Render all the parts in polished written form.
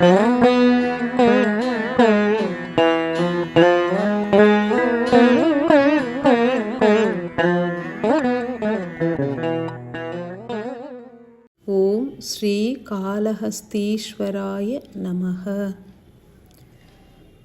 ஓம் ஸ்ரீ காளஹஸ்தீஸ்வராய நமக.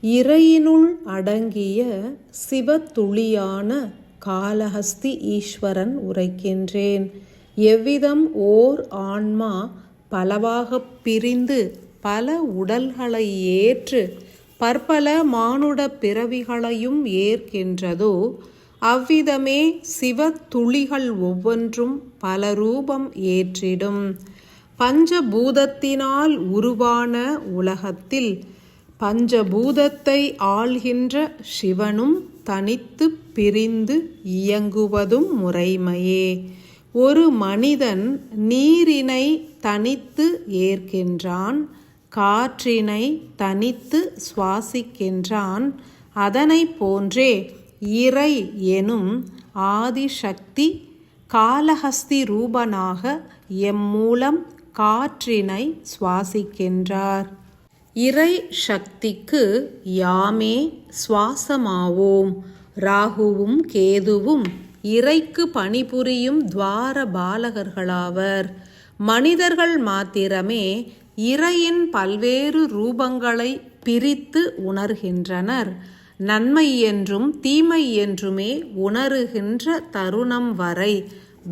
இறையினுள் அடங்கிய சிவத்துளியான காளஹஸ்தி ஈஸ்வரன் உரைக்கின்றேன். எவ்விதம் ஓர் ஆன்மா பலவாகப் பிரிந்து பல உடல்களை ஏற்று பற்பல மானுட பிறவிகளையும் ஏற்கின்றதோ, அவ்விதமே சிவத்துளிகள் ஒவ்வொன்றும் பல ரூபம் ஏற்றிடும். பஞ்சபூதத்தினால் உருவான உலகத்தில் பஞ்சபூதத்தை ஆள்கின்ற சிவனும் தனித்து பிரிந்து இயங்குவதும் முறைமையே. ஒரு மனிதன் நீரினை தனித்து ஏற்கின்றான், காற்றினை தனித்து சுவாசிக்கின்றான். அதனை போன்றே இறை எனும் ஆதிசக்தி காளஹஸ்தி ரூபனாக எம்மூலம் காற்றினை சுவாசிக்கின்றார். இறை சக்திக்கு யாமே சுவாசமாவோம். ராகுவும் கேதுவும் இறைக்கு பணிபுரியும் துவார பாலகர்களாவர். மனிதர்கள் மாத்திரமே இறையின் பல்வேறு ரூபங்களை பிரித்து உணர்கின்றனர். நன்மை என்றும் தீமை என்றுமே உணருகின்ற தருணம் வரை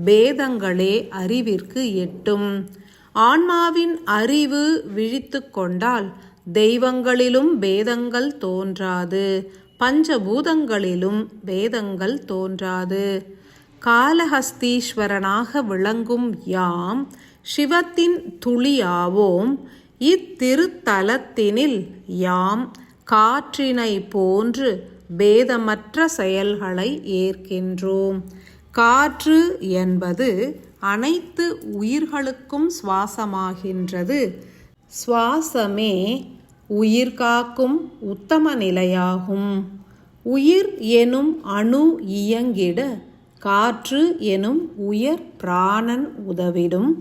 பேதங்களே அறிவிற்கு எட்டும். ஆன்மாவின் அறிவு விழித்து கொண்டால் தெய்வங்களிலும் பேதங்கள் தோன்றாது, பஞ்சபூதங்களிலும் பேதங்கள் தோன்றாது. காளஹஸ்தீஸ்வரனாக விளங்கும் யாம் சிவத்தின் துளியாவோம். இத்திருத்தலத்தினில் யாம் காற்றினை போன்று பேதமற்ற செயல்களை ஏற்கின்றோம். காற்று என்பது அனைத்து உயிர்களுக்கும் சுவாசமாகின்றது. சுவாசமே உயிர் காக்கும் உத்தம நிலையாகும். உயிர் எனும் அணு இயங்கிட காற்று எனும் உயர் பிராணன் உதவிடும்.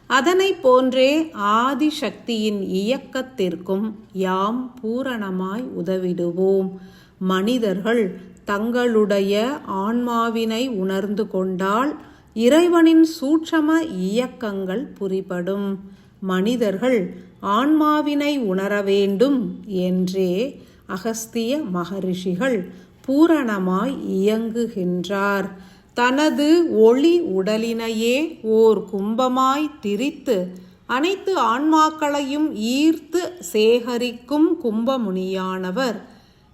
அதனை போன்றே ஆதிசக்தியின் இயக்கத்திற்கும் யாம் பூரணமாய் உதவிடுவோம். மனிதர்கள் தங்களுடைய ஆன்மாவினை உணர்ந்து கொண்டால் இறைவனின் சூட்சம இயக்கங்கள் புரிபடும். மனிதர்கள் ஆன்மாவினை உணர வேண்டும் என்றே அகஸ்திய மகரிஷிகள் பூரணமாய் இயங்குகின்றார். தனது ஒளி உடலினையே ஓர் கும்பமாய் திரித்து அனைத்து ஆன்மாக்களையும் ஈர்த்து சேகரிக்கும் கும்பமுனியானவர்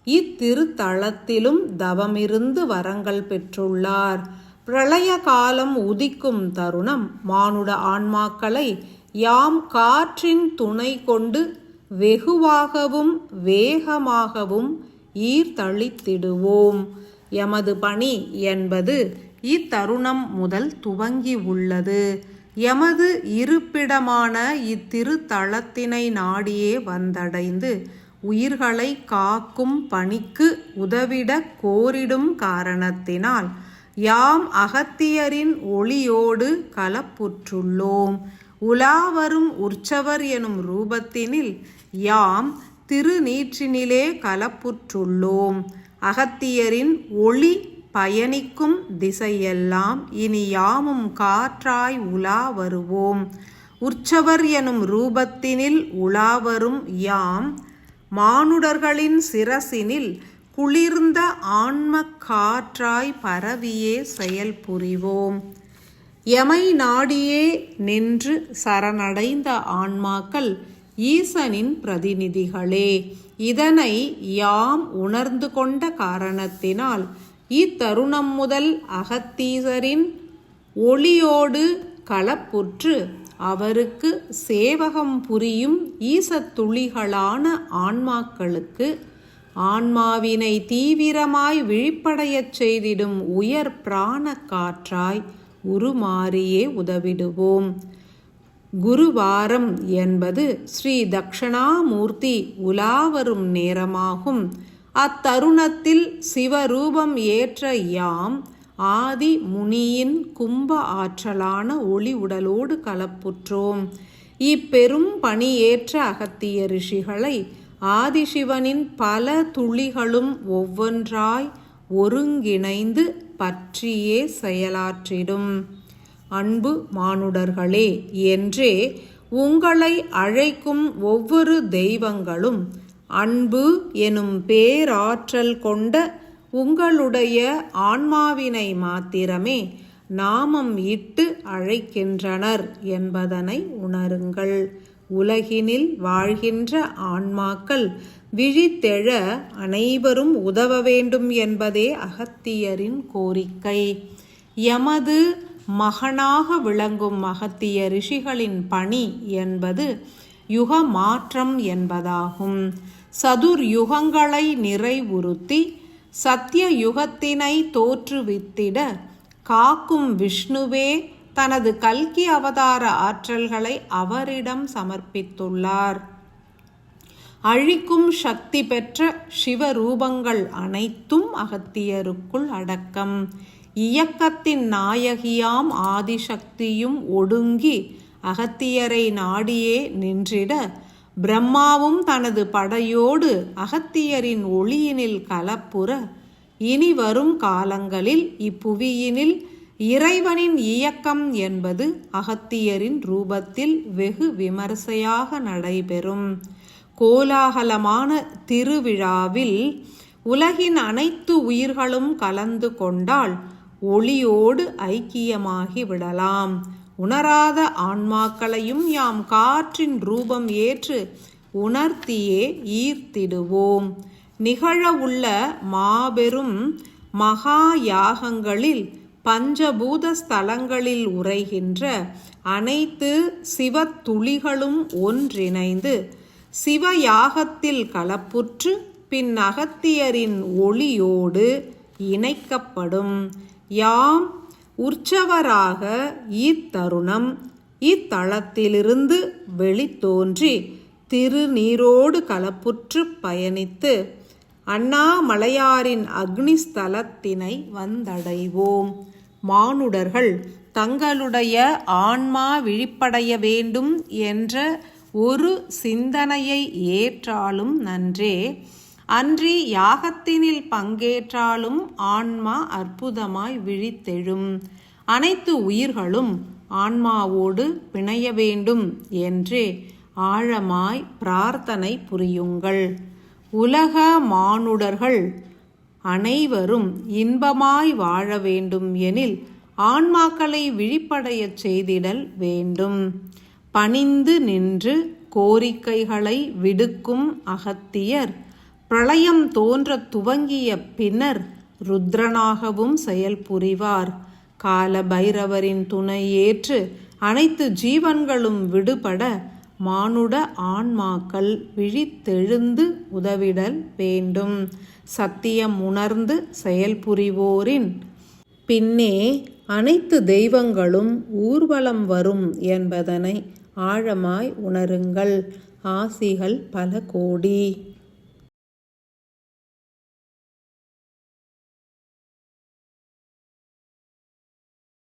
இத்திருத்தலத்திலும் தவமிருந்து வரங்கள் பெற்றுள்ளார். பிரளய காலம் உதிக்கும் தருணம் மானுட ஆன்மாக்களை யாம் காற்றின் துணை கொண்டு வெகுவாகவும் வேகமாகவும் ஈர்த்தளித்திடுவோம். எமது பணி என்பது இத்தருணம் முதல் துவங்கி உள்ளது. எமது இருப்பிடமான இத்திருத்தலத்தினை நாடியே வந்தடைந்து உயிர்களை காக்கும் பணிக்கு உதவிட கோரிடும் காரணத்தினால் யாம் அகத்தியரின் ஒளியோடு கலப்புற்றுள்ளோம். உலாவரும் உற்சவர் எனும் ரூபத்தினில் யாம் திருநீற்றினிலே கலப்புற்றுள்ளோம். அகத்தியரின் ஒளி பயணிக்கும் திசையெல்லாம் இனி யாமும் காற்றாய் உலா வருவோம். உற்சவர் எனும் ரூபத்தினில் உலாவரும் யாம் மானுடர்களின் சிரசினில் குளிர்ந்த ஆன்ம காற்றாய் பரவியே செயல் புரிவோம். எமை நாடியே நின்று சரணடைந்த ஆன்மாக்கள் ஈசனின் பிரதிநிதிகளே. இதனை யாம் உணர்ந்து கொண்ட காரணத்தினால் இத்தருணம் முதல் அகத்தீசரின் ஒளியோடு கலப்புற்று அவருக்கு சேவகம் புரியும் ஈசத்துளிகளான ஆன்மாக்களுக்கு ஆன்மாவினை தீவிரமாய் விழிப்படையச் செய்திடும் உயர் பிராண காற்றாய் உருமாறியே உதவிடுவோம். குருவாரம் என்பது ஸ்ரீ தக்ஷணாமூர்த்தி உலாவரும் நேரமாகும். அத்தருணத்தில் சிவரூபம் ஏற்ற யாம் ஆதி முனியின் கும்ப ஆற்றலான ஒளி உடலோடு கலப்புற்றோம். இப்பெரும் பணியேற்ற அகத்திய ரிஷிகளை ஆதிசிவனின் பல துளிகளும் ஒவ்வொன்றாய் ஒருங்கிணைந்து பற்றியே செயலாற்றிடும். அன்பு மானுடர்களே என்றே உங்களை அழைக்கும் ஒவ்வொரு தெய்வங்களும் அன்பு எனும் பேராற்றல் கொண்ட உங்களுடைய ஆன்மாவினை மாத்திரமே நாமம் இட்டு அழைக்கின்றனர் என்பதனை உணருங்கள். உலகினில் வாழ்கின்ற ஆன்மாக்கள் விழித்தெழ அனைவரும் உதவ வேண்டும் என்பதே அகத்தியரின் கோரிக்கை. எமது மகனாக விளங்கும் அகத்திய ரிஷிகளின் பணி என்பது யுக மாற்றம் என்பதாகும். சதுர் யுகங்களை நிறைவுறுத்தி சத்திய யுகத்தினை தோற்றுவித்திட காக்கும் விஷ்ணுவே தனது கல்கி அவதார ஆற்றல்களை அவரிடம் சமர்ப்பித்துள்ளார். அழிக்கும் சக்தி பெற்ற சிவரூபங்கள் அனைத்தும் அகத்தியருக்குள் அடக்கம். இயக்கத்தின் நாயகியாம் ஆதிசக்தியும் ஒடுங்கி அகத்தியரை நாடியே நின்றிட பிரம்மாவும் தனது படையோடு அகத்தியரின் ஒளியினில் கலப்புற இனி வரும் காலங்களில் இப்புவியினில் இறைவனின் இயக்கம் என்பது அகத்தியரின் ரூபத்தில் வெகு விமர்சையாக நடைபெறும். கோலாகலமான திருவிழாவில் உலகின் அனைத்து உயிர்களும் கலந்து கொண்டால் ஒளியோடு ஐக்கியமாகி விடலாம். உணராத ஆன்மாக்களையும் யாம் காற்றின் ரூபம் ஏற்று உணர்த்தியே ஈர்த்திடுவோம். நிகழவுள்ள மாபெரும் மகா யாகங்களில் பஞ்சபூத ஸ்தலங்களில் உரைகின்ற அனைத்து சிவத்துளிகளும் ஒன்றிணைந்து சிவயாகத்தில் கலப்புற்று பின் அகத்தியரின் ஒளியோடு இணைக்கப்படும். யாம் உற்சவராக இத்தருணம் இத்தளத்திலிருந்து வெளித்தோன்றி திருநீரோடு கலப்புற்று பயணித்து அண்ணாமலையாரின் அக்னிஸ்தலத்தினை வந்தடைவோம். மானுடர்கள் தங்களுடைய ஆன்மா விழிப்படைய வேண்டும் என்ற ஒரு சிந்தனையை ஏற்றாலும் நன்றே, அன்றி யாகத்தினில் பங்கேற்றாலும் ஆன்மா அற்புதமாய் விழித்தெழும். அனைத்து உயிர்களும் ஆன்மாவோடு பிணைய வேண்டும் என்றே ஆழமாய் பிரார்த்தனை புரியுங்கள். உலக மானுடர்கள் அனைவரும் இன்பமாய் வாழ வேண்டும் எனில் ஆன்மாக்களை விழிப்படையச் செய்திடல் வேண்டும். பணிந்து நின்று கோரிக்கைகளை விடுக்கும் அகத்தியர் பிரளயம் தோன்ற துவங்கிய பின்னர் ருத்ரனாகவும் செயல்புரிவார். கால பைரவரின் துணை ஏற்று அனைத்து ஜீவன்களும் விடுபட மானுட ஆன்மாக்கள் விழித்தெழுந்து உதவிடல் வேண்டும். சத்தியம் உணர்ந்து செயல்புரிவோரின் பின்னே அனைத்து தெய்வங்களும் ஊர்வலம் வரும் என்பதனை ஆழமாய் உணருங்கள். ஆசிகள் பல கோடி.